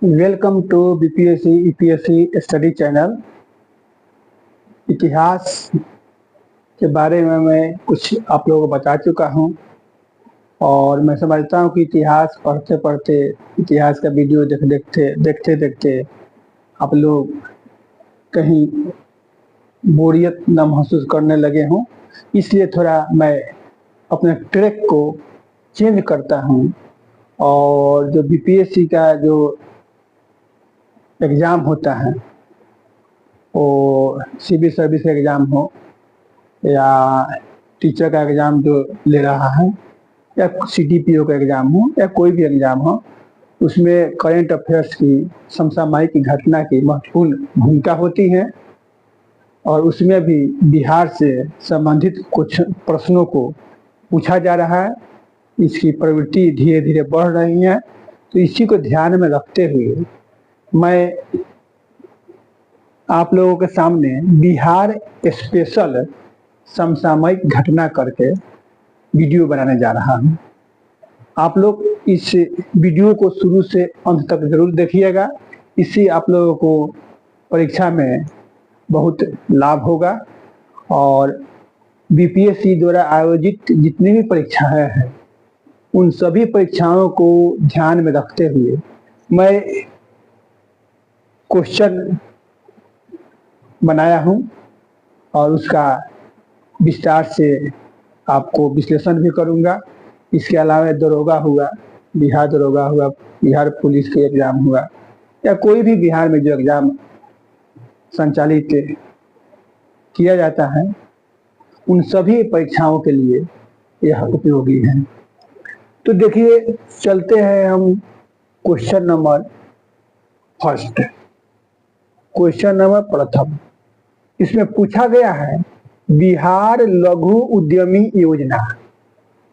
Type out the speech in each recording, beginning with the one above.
Welcome to BPSC EPSC study channel. इतिहास के बारे में मैं कुछ आप लोगों को बता चुका हूं और मैं समझता हूं कि इतिहास पढ़ते पढ़ते, इतिहास का वीडियो देखते देखते आप लोग कहीं बोरियत न महसूस करने लगे हों। इसलिए थोड़ा मैं अपने ट्रैक को चेंज करता हूं और जो बीपीएससी का जो एग्ज़ाम होता है, वो सिविल सर्विस का एग्ज़ाम हो या टीचर का एग्ज़ाम जो ले रहा है या सीडीपीओ का एग्ज़ाम हो या कोई भी एग्ज़ाम हो, उसमें करंट अफेयर्स की, समसामयिक घटना की महत्वपूर्ण भूमिका होती है और उसमें भी बिहार से संबंधित कुछ प्रश्नों को पूछा जा रहा है। इसकी प्रवृत्ति धीरे धीरे बढ़ रही है, तो इसी को ध्यान में रखते हुए मैं आप लोगों के सामने बिहार स्पेशल समसामयिक घटना करके वीडियो बनाने जा रहा हूं। आप लोग इस वीडियो को शुरू से अंत तक जरूर देखिएगा। इससे आप लोगों को परीक्षा में बहुत लाभ होगा और बीपीएससी द्वारा आयोजित जितनी भी परीक्षाएं हैं, उन सभी परीक्षाओं को ध्यान में रखते हुए मैं क्वेश्चन बनाया हूं और उसका विस्तार से आपको विश्लेषण भी करूंगा। इसके अलावा दरोगा हुआ, बिहार दरोगा हुआ, बिहार पुलिस के एग्ज़ाम हुआ या कोई भी बिहार में जो एग्ज़ाम संचालित किया जाता है, उन सभी परीक्षाओं के लिए यह उपयोगी है। तो देखिए, चलते हैं हम question number first, question number प्रथम। इसमें पूछा गया है बिहार लघु उद्यमी योजना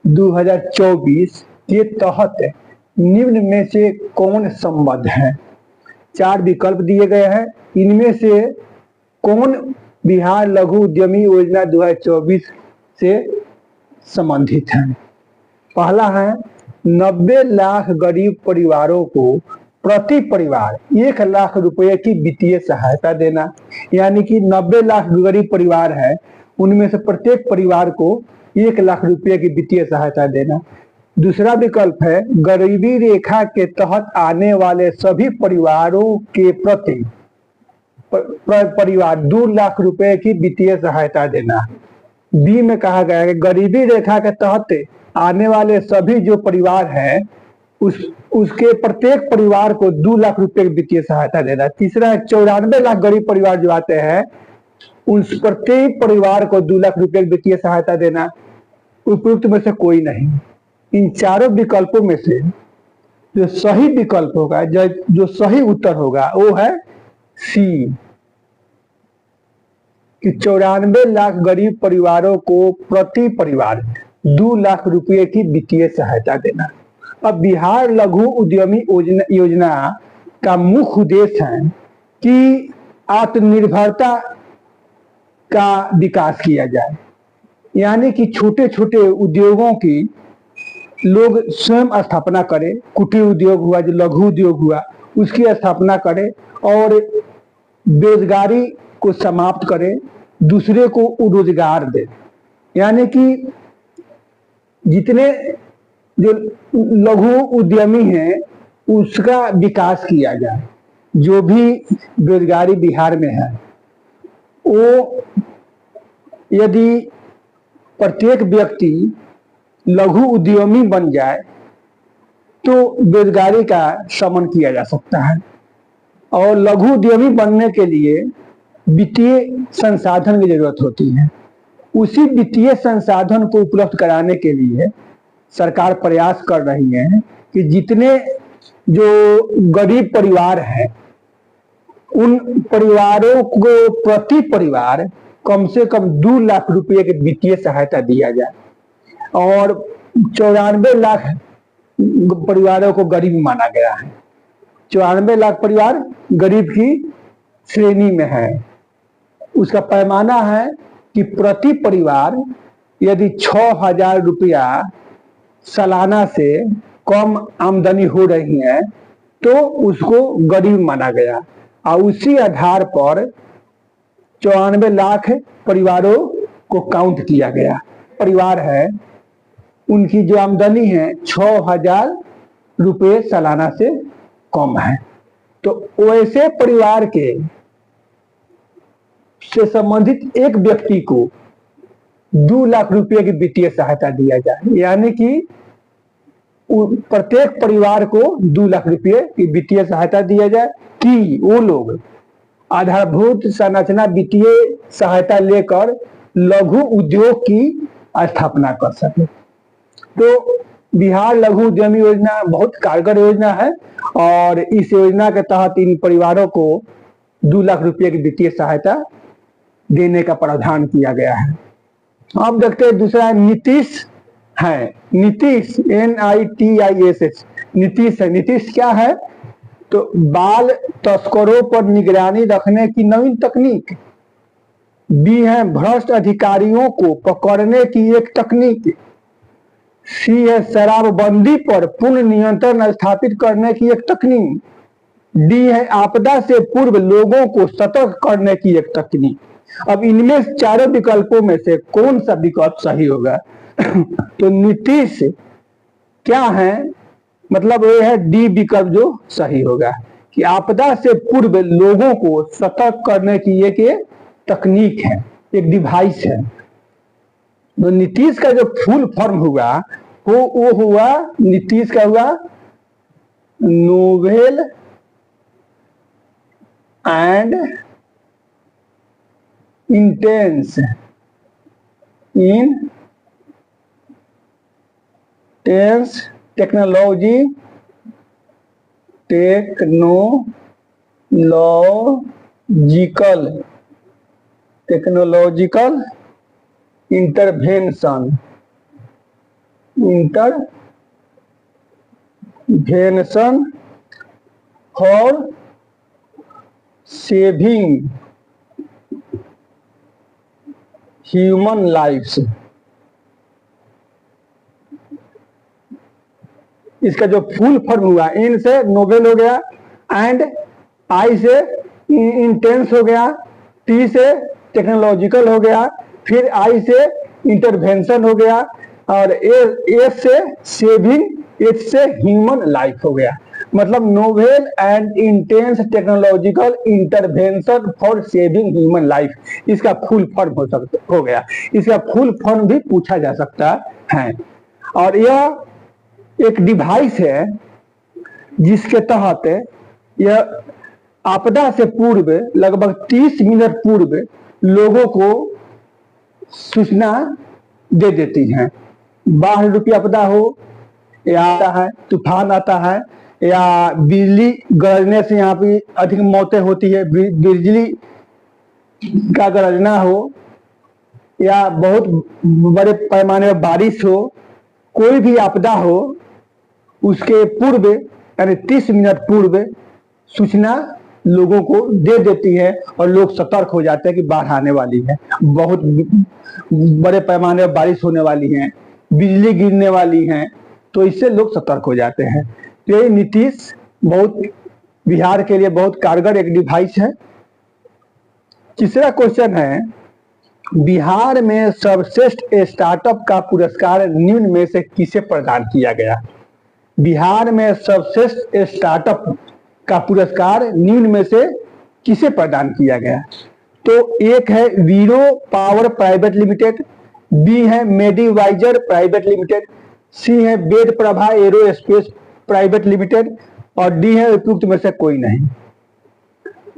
2024 के तहत निम्न में से कौन संबद्ध है। 4 विकल्प दिए गए हैं, इनमें से कौन बिहार लघु उद्यमी योजना 2024 से संबंधित है। पहला है 90 लाख गरीब परिवारों को प्रति परिवार 1 लाख रुपए की वित्तीय सहायता देना, यानी कि 90 लाख गरीब परिवार है, उनमें से प्रत्येक परिवार को 1 लाख रुपए की वित्तीय सहायता देना। दूसरा विकल्प है गरीबी रेखा के तहत आने वाले सभी परिवारों के प्रति परिवार 2 लाख रुपए की वित्तीय सहायता देना। बी में कहा गया है कि गरीबी रेखा के तहत आने वाले सभी जो परिवार हैं, उसके प्रत्येक परिवार को 2 लाख रुपए की वित्तीय सहायता देना। तीसरा है 94 लाख गरीब परिवार जो आते हैं, उस प्रत्येक परिवार को 2 लाख रुपए की वित्तीय सहायता देना। उपयुक्त में से कोई नहीं। इन चारों विकल्पों में से जो सही विकल्प होगा, जो सही उत्तर होगा, वो है सी, कि 94 लाख गरीब परिवारों को प्रति परिवार 2 लाख रुपए की वित्तीय सहायता देना। अब बिहार लघु उद्यमी योजना का मुख्य उद्देश्य है कि आत्मनिर्भरता का विकास किया जाए, यानी कि छोटे छोटे उद्योगों की लोग स्वयं स्थापना करें। कुटीर उद्योग हुआ, जो लघु उद्योग हुआ, उसकी स्थापना करें और बेरोजगारी को समाप्त करें, दूसरे को रोजगार दे, यानी कि जितने जो लघु उद्यमी हैं उसका विकास किया जाए। जो भी बेरोजगारी बिहार में है, वो यदि प्रत्येक व्यक्ति लघु उद्यमी बन जाए तो बेरोजगारी का शमन किया जा सकता है। और लघु उद्यमी बनने के लिए वित्तीय संसाधन की जरूरत होती है। उसी वित्तीय संसाधन को उपलब्ध कराने के लिए सरकार प्रयास कर रही है कि जितने जो गरीब परिवार हैं, उन परिवारों को प्रति परिवार कम से कम 2 लाख रुपए की वित्तीय सहायता दिया जाए और 94 लाख परिवारों को गरीब माना गया है। 94 लाख परिवार गरीब की श्रेणी में है। उसका पैमाना है कि प्रति परिवार यदि 6,000 रुपया सालाना से कम आमदनी हो रही है तो उसको गरीब माना गया और उसी आधार पर 94 लाख परिवारों को काउंट किया गया। परिवार है, उनकी जो आमदनी है 6,000 रुपये सालाना से कम है। तो वैसे परिवार के से संबंधित एक व्यक्ति को 2 लाख रुपए की वित्तीय सहायता दिया जाए, यानी कि प्रत्येक परिवार को 2 लाख रुपए की वित्तीय सहायता दिया जाए कि वो लोग आधारभूत संरचना वित्तीय सहायता लेकर लघु उद्योग की स्थापना कर सके। तो बिहार लघु उद्यमी योजना बहुत कारगर योजना है और इस योजना के तहत इन परिवारों को 2 लाख रुपए की वित्तीय सहायता देने का प्रावधान किया गया है। अब देखते हैं दूसरा नीतीश है। नीतीश NITISH नीतीश है। नीतीश क्या है? तो बाल तस्करों पर निगरानी रखने की नवीन तकनीक। बी है भ्रष्ट अधिकारियों को पकड़ने की एक तकनीक। सी है शराबबंदी पर पूर्ण नियंत्रण स्थापित करने की एक तकनीक। डी है आपदा से पूर्व लोगों को सतर्क करने की एक तकनीक। अब इनमें चारों विकल्पों में से कौन सा विकल्प सही होगा? तो नीतीश क्या है? मतलब ये है डी विकल्प जो सही होगा कि आपदा से पूर्व लोगों को सतर्क करने की एक तकनीक है, एक डिवाइस है। तो नीतीश का जो फुल फॉर्म हुआ वो हुआ, नीतीश का हुआ novel and intense technological intervention for saving human lifes. इसका जो फुल फॉर्म हुआ, इन से नोबेल हो गया, एंड आई से इंटेंस हो गया, टी से टेक्नोलॉजिकल हो गया, फिर आई से इंटरवेंशन हो गया और एस से सेविंग, एच से ह्यूमन लाइफ हो गया। मतलब novel and intense technological intervention for saving human life, इसका फुल फॉर्म हो गया। इसका फुल फॉर्म भी पूछा जा सकता है। और यह एक डिवाइस है जिसके तहत यह आपदा से पूर्व लगभग 30 मिनट पूर्व लोगों को सूचना दे देती है। बाढ़ रूपी आपदा हो या आता है, तूफान आता है या बिजली गरजने से यहाँ पे अधिक मौतें होती है, बिजली का गरजना हो या बहुत बड़े पैमाने पर बारिश हो, कोई भी आपदा हो, उसके पूर्व यानी 30 मिनट पूर्व सूचना लोगों को दे देती है और लोग सतर्क हो जाते हैं कि बाढ़ आने वाली है, बहुत बड़े पैमाने पर बारिश होने वाली है, बिजली गिरने वाली है, तो इससे लोग सतर्क हो जाते हैं। तो ये नीतीश बहुत बिहार के लिए बहुत कारगर एक डिवाइस है। तीसरा क्वेश्चन है, बिहार में सर्वश्रेष्ठ स्टार्टअप का पुरस्कार निम्न में से किसे प्रदान किया गया? बिहार में सर्वश्रेष्ठ स्टार्टअप का पुरस्कार निम्न में से किसे प्रदान किया गया? तो एक है वीरो पावर प्राइवेट लिमिटेड, बी है मेडिवाइजर प्राइवेट लिमिटेड, सी है वेद प्रभा एरोस्पेस प्राइवेट लिमिटेड और डी है उपयुक्त में से कोई नहीं।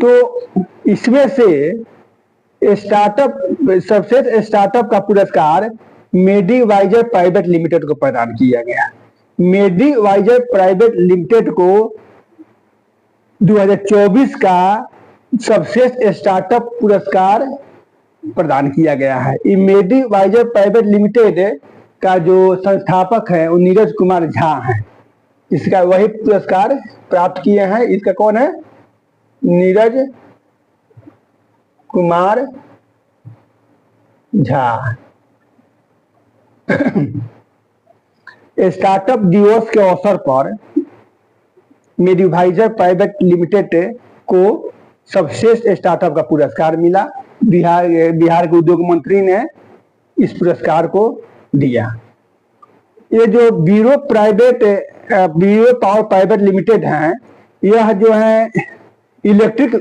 तो इसमें से स्टार्टअप सर्वश्रेष्ठ स्टार्टअप का पुरस्कार मेडिवाइजर प्राइवेट लिमिटेड को प्रदान किया गया। मेडिवाइजर प्राइवेट लिमिटेड को 2024 का सर्वश्रेष्ठ स्टार्टअप पुरस्कार प्रदान किया गया है। मेडिवाइजर प्राइवेट लिमिटेड का जो संस्थापक है वो नीरज कुमार झा है, इसका वही पुरस्कार प्राप्त किए हैं। इसका कौन है? नीरज कुमार झा। स्टार्टअप दिवस के अवसर पर मेडिवाइजर प्राइवेट लिमिटेड को सर्वश्रेष्ठ स्टार्टअप का पुरस्कार मिला। बिहार के उद्योग मंत्री ने इस पुरस्कार को दिया। ये जो बीरो पावर प्राइवेट लिमिटेड है, यह जो है इलेक्ट्रिक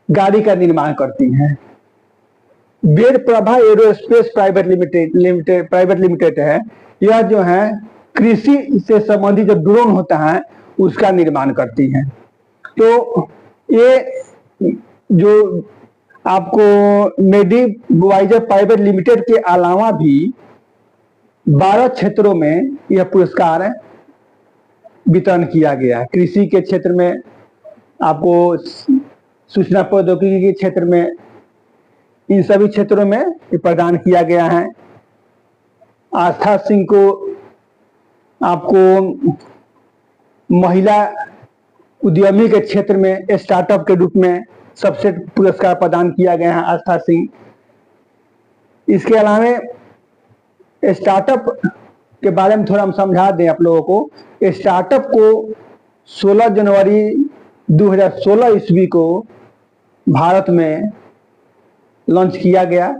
गाड़ी का निर्माण करती हैं। वेद प्रभा एरोस्पेस प्राइवेट लिमिटेड है, यह जो है कृषि से संबंधित जो ड्रोन होता है उसका निर्माण करती हैं। तो ये जो आपको मेडिवाइजर प्राइवेट लिमिटेड के अलावा भी 12 क्षेत्रों में यह पुरस्कार वितरण किया गया। कृषि के क्षेत्र में, आपको सूचना प्रौद्योगिकी के क्षेत्र में, इन सभी क्षेत्रों में ये प्रदान किया गया है। आस्था सिंह को आपको महिला उद्यमी के क्षेत्र में स्टार्टअप के रूप में सबसे पुरस्कार प्रदान किया गया है, आस्था सिंह। इसके अलावा स्टार्टअप के बारे में थोड़ा हम समझा दें आप लोगों को। स्टार्टअप को 16 जनवरी 2016 ईस्वी को भारत में लॉन्च किया गया,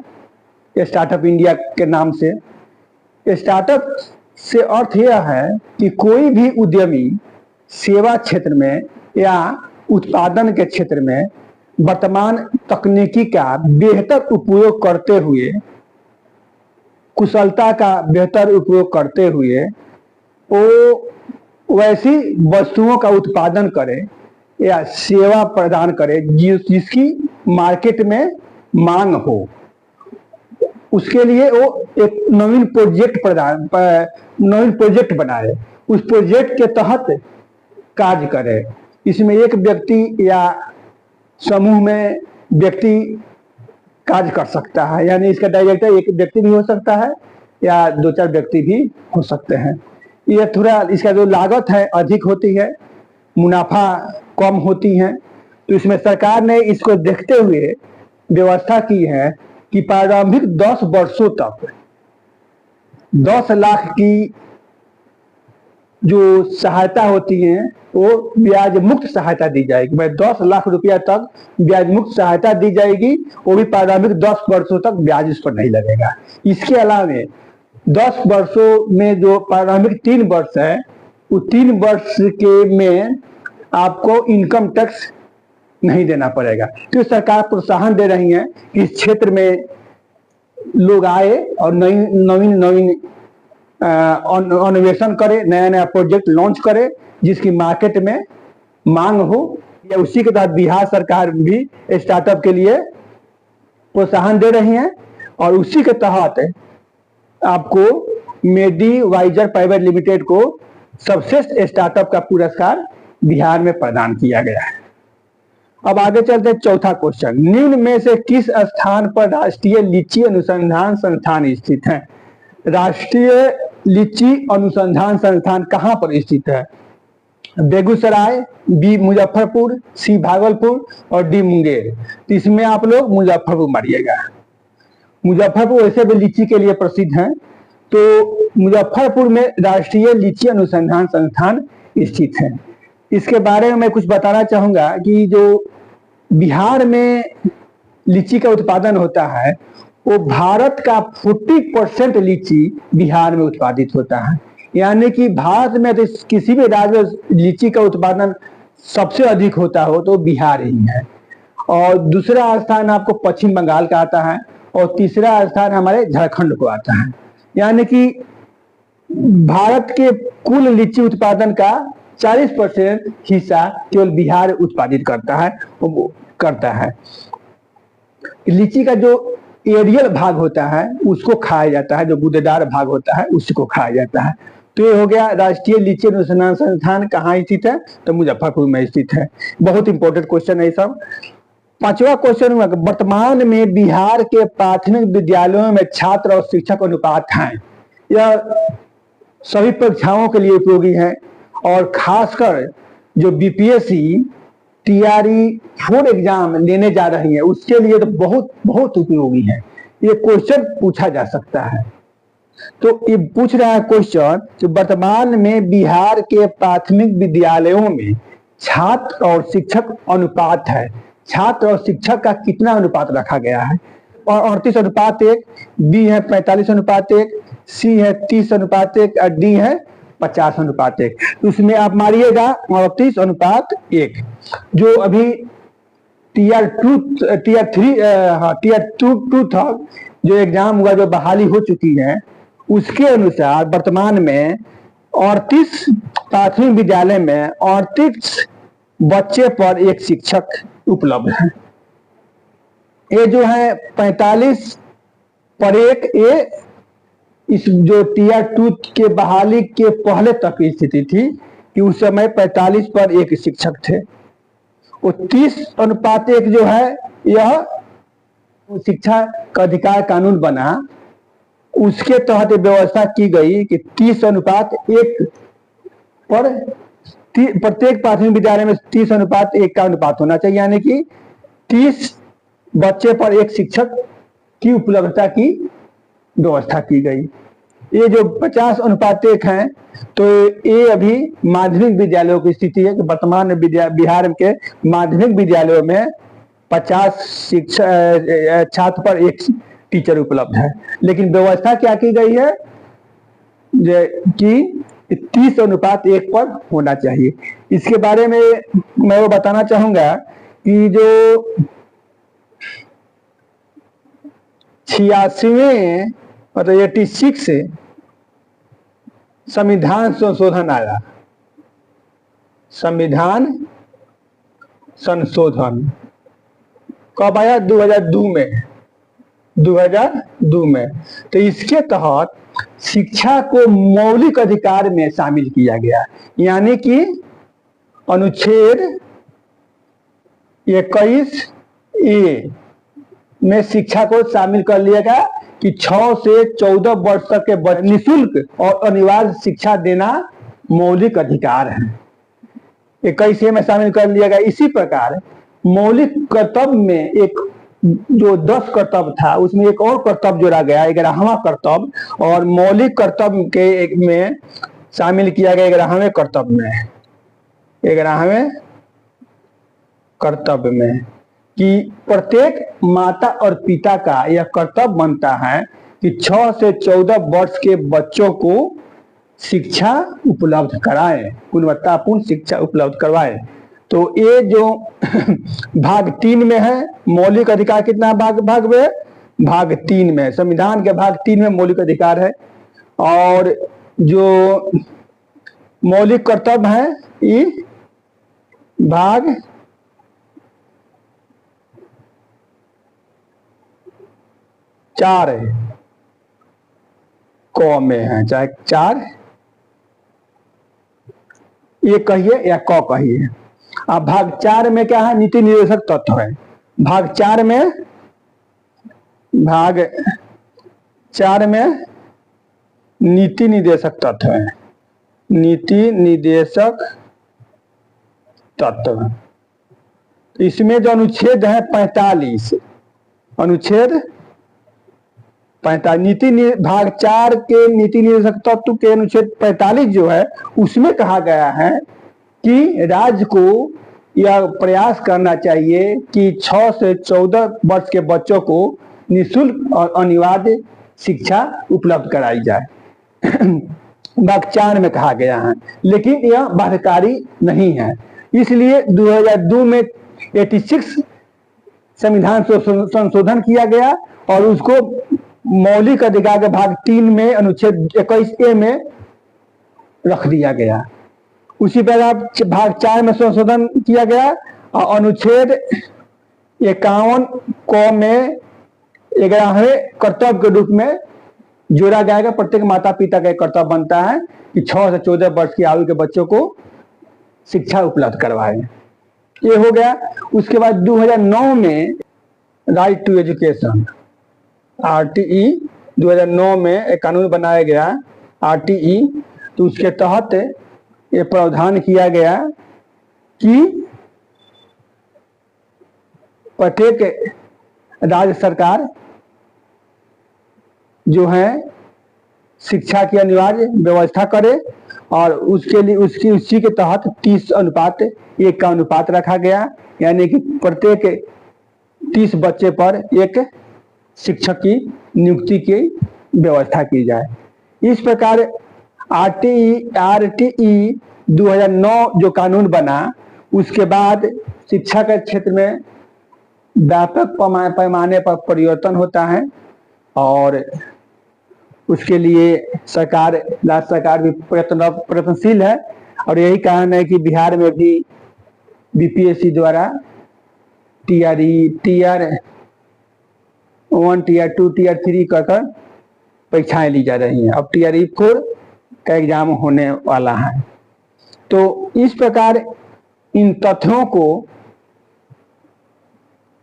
स्टार्टअप इंडिया के नाम से। स्टार्टअप से अर्थ यह है कि कोई भी उद्यमी सेवा क्षेत्र में या उत्पादन के क्षेत्र में वर्तमान तकनीकी का बेहतर उपयोग करते हुए, कुशलता का बेहतर उपयोग करते हुए वो वैसी वस्तुओं का उत्पादन करे या सेवा प्रदान करे जिसकी मार्केट में मांग हो। उसके लिए वो एक नवीन प्रोजेक्ट बनाए, उस प्रोजेक्ट के तहत कार्य करे। इसमें एक व्यक्ति या समूह में व्यक्ति कार्य कर सकता है, यानी इसका डायरेक्टर एक व्यक्ति भी हो सकता है या 2-4 व्यक्ति भी हो सकते हैं। यह थोड़ा इसका जो लागत है अधिक होती है, मुनाफा कम होती है। तो इसमें सरकार ने इसको देखते हुए व्यवस्था की है कि प्रारंभिक 10 वर्षों तक 10 लाख की जो सहायता होती है वो ब्याज मुक्त सहायता दी जाएगी। 10 लाख रुपया तक ब्याज मुक्त सहायता दी जाएगी, वो भी प्रारंभिक 10 वर्षों तक ब्याज इस पर नहीं लगेगा। इसके अलावा 10 वर्षों में जो प्रारंभिक 3 वर्ष है, वो 3 वर्ष के में आपको इनकम टैक्स नहीं देना पड़ेगा। तो सरकार प्रोत्साहन दे रही है कि इस क्षेत्र में लोग आए और नवीन अन्वेषण करे, नया प्रोजेक्ट लॉन्च करे जिसकी मार्केट में मांग हो। या उसी के तहत बिहार सरकार भी स्टार्टअप के लिए प्रोत्साहन दे रही है और उसी के तहत आपको मेडिवाइजर प्राइवेट लिमिटेड को सर्वश्रेष्ठ स्टार्टअप का पुरस्कार बिहार में प्रदान किया गया है। अब आगे चलते हैं, चौथा क्वेश्चन। निम्न में से किस स्थान पर राष्ट्रीय लीची अनुसंधान संस्थान स्थित है? राष्ट्रीय लीची अनुसंधान संस्थान कहां पर स्थित है? बेगूसराय, बी मुजफ्फरपुर, सी भागलपुर और डी मुंगेर। तो इसमें आप लोग मुजफ्फरपुर मारिएगा। मुजफ्फरपुर वैसे भी लीची के लिए प्रसिद्ध है, तो मुजफ्फरपुर में राष्ट्रीय लीची अनुसंधान संस्थान स्थित है। इसके बारे में मैं कुछ बताना चाहूंगा कि जो बिहार में लीची का उत्पादन होता है, वो भारत का 40% लीची बिहार में उत्पादित होता है। यानी कि भारत में तो किसी भी राज्य में लीची का उत्पादन सबसे अधिक होता हो तो बिहार ही है। और दूसरा स्थान आपको पश्चिम बंगाल का आता है और तीसरा स्थान हमारे झारखंड को आता है। यानी कि भारत के कुल लीची उत्पादन का 40% हिस्सा केवल बिहार उत्पादित करता है। लीची का जो एरियल भाग होता है उसको खाया जाता है, जो गूदेदार भाग होता है उसको खाया जाता है। तो ये हो गया राष्ट्रीय लीची अनुसंधान संस्थान कहाँ स्थित है, तो मुजफ्फरपुर में स्थित है। बहुत इंपॉर्टेंट क्वेश्चन है ये सब। 5वां क्वेश्चन, वर्तमान में बिहार के प्राथमिक विद्यालयों में छात्र और शिक्षक अनुपात है। यह सभी परीक्षाओं के लिए उपयोगी है और खासकर जो बीपीएससी टीआरई 4 एग्जाम लेने जा रही है उसके लिए तो बहुत उपयोगी है। ये क्वेश्चन पूछा जा सकता है। तो ये पूछ रहा है क्वेश्चन कि वर्तमान में बिहार के प्राथमिक विद्यालयों में छात्र और शिक्षक अनुपात है। छात्र और शिक्षक का कितना अनुपात रखा गया है? और 38:1, बी है 45:1, सी है 30:1 और डी है 50:1। तो उसमें आप मारिएगा 38:1। जो अभी टीयर 2 था, जो एग्जाम हुआ, जो बहाली हो चुकी है, उसके अनुसार वर्तमान में 38 प्राथमिक विद्यालय में 38 बच्चे पर एक शिक्षक उपलब्ध है। ये जो है 45:1, ये इस जो टीयर 2 के बहाली के पहले तक की स्थिति थी कि उस समय 45 पर एक शिक्षक थे। वो 30:1 जो है, यह शिक्षा का अधिकार कानून बना, उसके तहत व्यवस्था की गई कि 30:1 पर प्रत्येक प्राथमिक विद्यालय में 30:1 का अनुपात होना चाहिए, यानी कि 30 बच्चे पर एक शिक्षक की उपलब्धता की व्यवस्था की गई। ये जो 50:1 है, तो ये अभी माध्यमिक विद्यालयों की स्थिति है कि वर्तमान में बिहार के माध्यमिक विद्यालयों में 50 छात्र पर एक टीचर उपलब्ध है। लेकिन व्यवस्था क्या की गई है कि 30:1 पर होना चाहिए। इसके बारे में मैं वो बताना चाहूंगा कि जो 86वें मतलब 86 संविधान संशोधन आया। संविधान संशोधन कब आया? 2002 में। 2002 में। तो इसके तहत शिक्षा को मौलिक अधिकार में शामिल किया गया, यानी कि अनुच्छेद 21A में शिक्षा को शामिल कर लिया गया कि 6 से 14 वर्ष तक के बच्चे निःशुल्क और अनिवार्य शिक्षा देना मौलिक अधिकार है। 21A में शामिल कर लिया गया। इसी प्रकार मौलिक कर्तव्य में एक जो 10 कर्तव्य था, उसमें एक और कर्तव्य जोड़ा गया, 11वां कर्तव्य, और मौलिक कर्तव्य के एक में शामिल किया गया 11वें कर्तव्य में, 11वें कर्तव्य में कि प्रत्येक माता और पिता का यह कर्तव्य बनता है कि 6 से 14 वर्ष के बच्चों को शिक्षा उपलब्ध कराएं, गुणवत्तापूर्ण शिक्षा उपलब्ध करवाएं। तो ये जो भाग 3 में है, मौलिक अधिकार कितना भाग में? भाग 3 में, संविधान के भाग 3 में मौलिक अधिकार है। और जो मौलिक कर्तव्य है, ये भाग 4 क में है, चाहे 4 ये कहिए या क कहिए। अब भाग 4 में क्या है? नीति निर्देशक तत्व है। भाग 4 में नीति निर्देशक तत्व है। नीति निर्देशक तत्व, इसमें जो अनुच्छेद है 45, अनुच्छेद 45 भाग 4 के नीति निर्देशक तत्व के अनुच्छेद 45 जो है, उसमें कहा गया है कि राज्य को यह प्रयास करना चाहिए कि 6 से 14 वर्ष के बच्चों को निःशुल्क और अनिवार्य शिक्षा उपलब्ध कराई जाए। भाग 4 में कहा गया है, लेकिन यह बाध्यकारी नहीं है। इसलिए 2002 में 86 संविधान संशोधन किया गया और उसको मौलिक अधिकार के भाग 3 में अनुच्छेद 21A में रख दिया गया। उसी प्रकार भाग 4 में संशोधन किया गया और अनुच्छेद 51 क में 11वें कर्तव्य के रूप में जोड़ा गया। प्रत्येक माता पिता का कर्तव्य बनता है कि 6 से 14 वर्ष की आयु के बच्चों को शिक्षा उपलब्ध करवाएं। ये हो गया। उसके बाद 2009 में राइट टू एजुकेशन, RTE 2009 में एक कानून बनाया गया, RTE। तो उसके तहत ये प्रावधान किया गया कि प्रत्येक राज्य सरकार जो है शिक्षा की अनिवार्य व्यवस्था करे और उसके लिए उसी के तहत 30:1 का अनुपात रखा गया, यानी कि प्रत्येक 30 बच्चे पर एक शिक्षक की नियुक्ति की व्यवस्था की जाए। इस प्रकार आरटीई 2009 जो कानून बना, उसके बाद शिक्षा के क्षेत्र में व्यापक पैमाने पर परिवर्तन होता है और उसके लिए राज्य सरकार भी प्रयत्नशील है। और यही कारण है कि बिहार में भी बीपीएससी द्वारा टीआर 1, टीआर 2, टीआर 3 कर परीक्षाएं ली जा रही हैं। अब टीआर 4 का एग्जाम होने वाला है। तो इस प्रकार इन तथ्यों को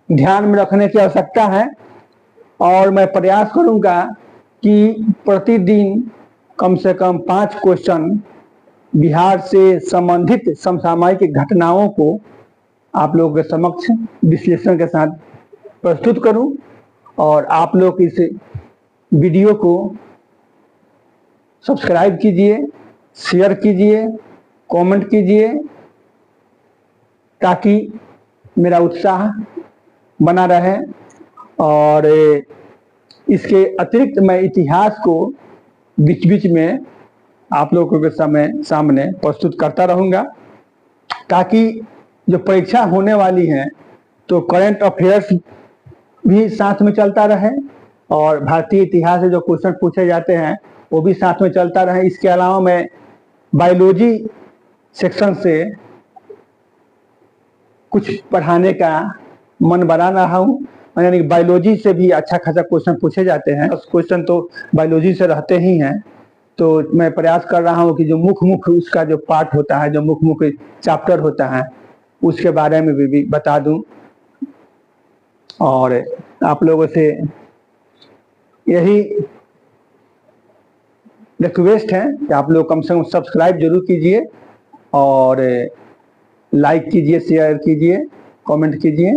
ध्यान में रखने की आवश्यकता है और मैं प्रयास करूंगा कि प्रतिदिन कम से कम 5 क्वेश्चन बिहार से संबंधित समसामयिक घटनाओं को आप लोगों के समक्ष विश्लेषण के साथ प्रस्तुत करूं और आप लोग इस वीडियो को सब्सक्राइब कीजिए, शेयर कीजिए, कमेंट कीजिए, ताकि मेरा उत्साह बना रहे। और इसके अतिरिक्त मैं इतिहास को बीच बीच में आप लोगों के सामने प्रस्तुत करता रहूँगा, ताकि जो परीक्षा होने वाली है तो करंट अफेयर्स भी साथ में चलता रहे और भारतीय इतिहास से जो क्वेश्चन पूछे जाते हैं वो भी साथ में चलता रहे। इसके अलावा मैं बायोलॉजी सेक्शन से कुछ पढ़ाने का मन बना रहा हूँ, यानी बायोलॉजी से भी अच्छा खासा क्वेश्चन पूछे जाते हैं। उस क्वेश्चन तो बायोलॉजी से रहते ही हैं, तो मैं प्रयास कर रहा हूँ कि जो मुख्य उसका जो पार्ट होता है, जो मुख्य चैप्टर होता है, उसके बारे में भी बता दूं। और आप लोगों से यही रिक्वेस्ट है कि आप लोग कम से कम सब्सक्राइब जरूर कीजिए और लाइक कीजिए, शेयर कीजिए, कमेंट कीजिए।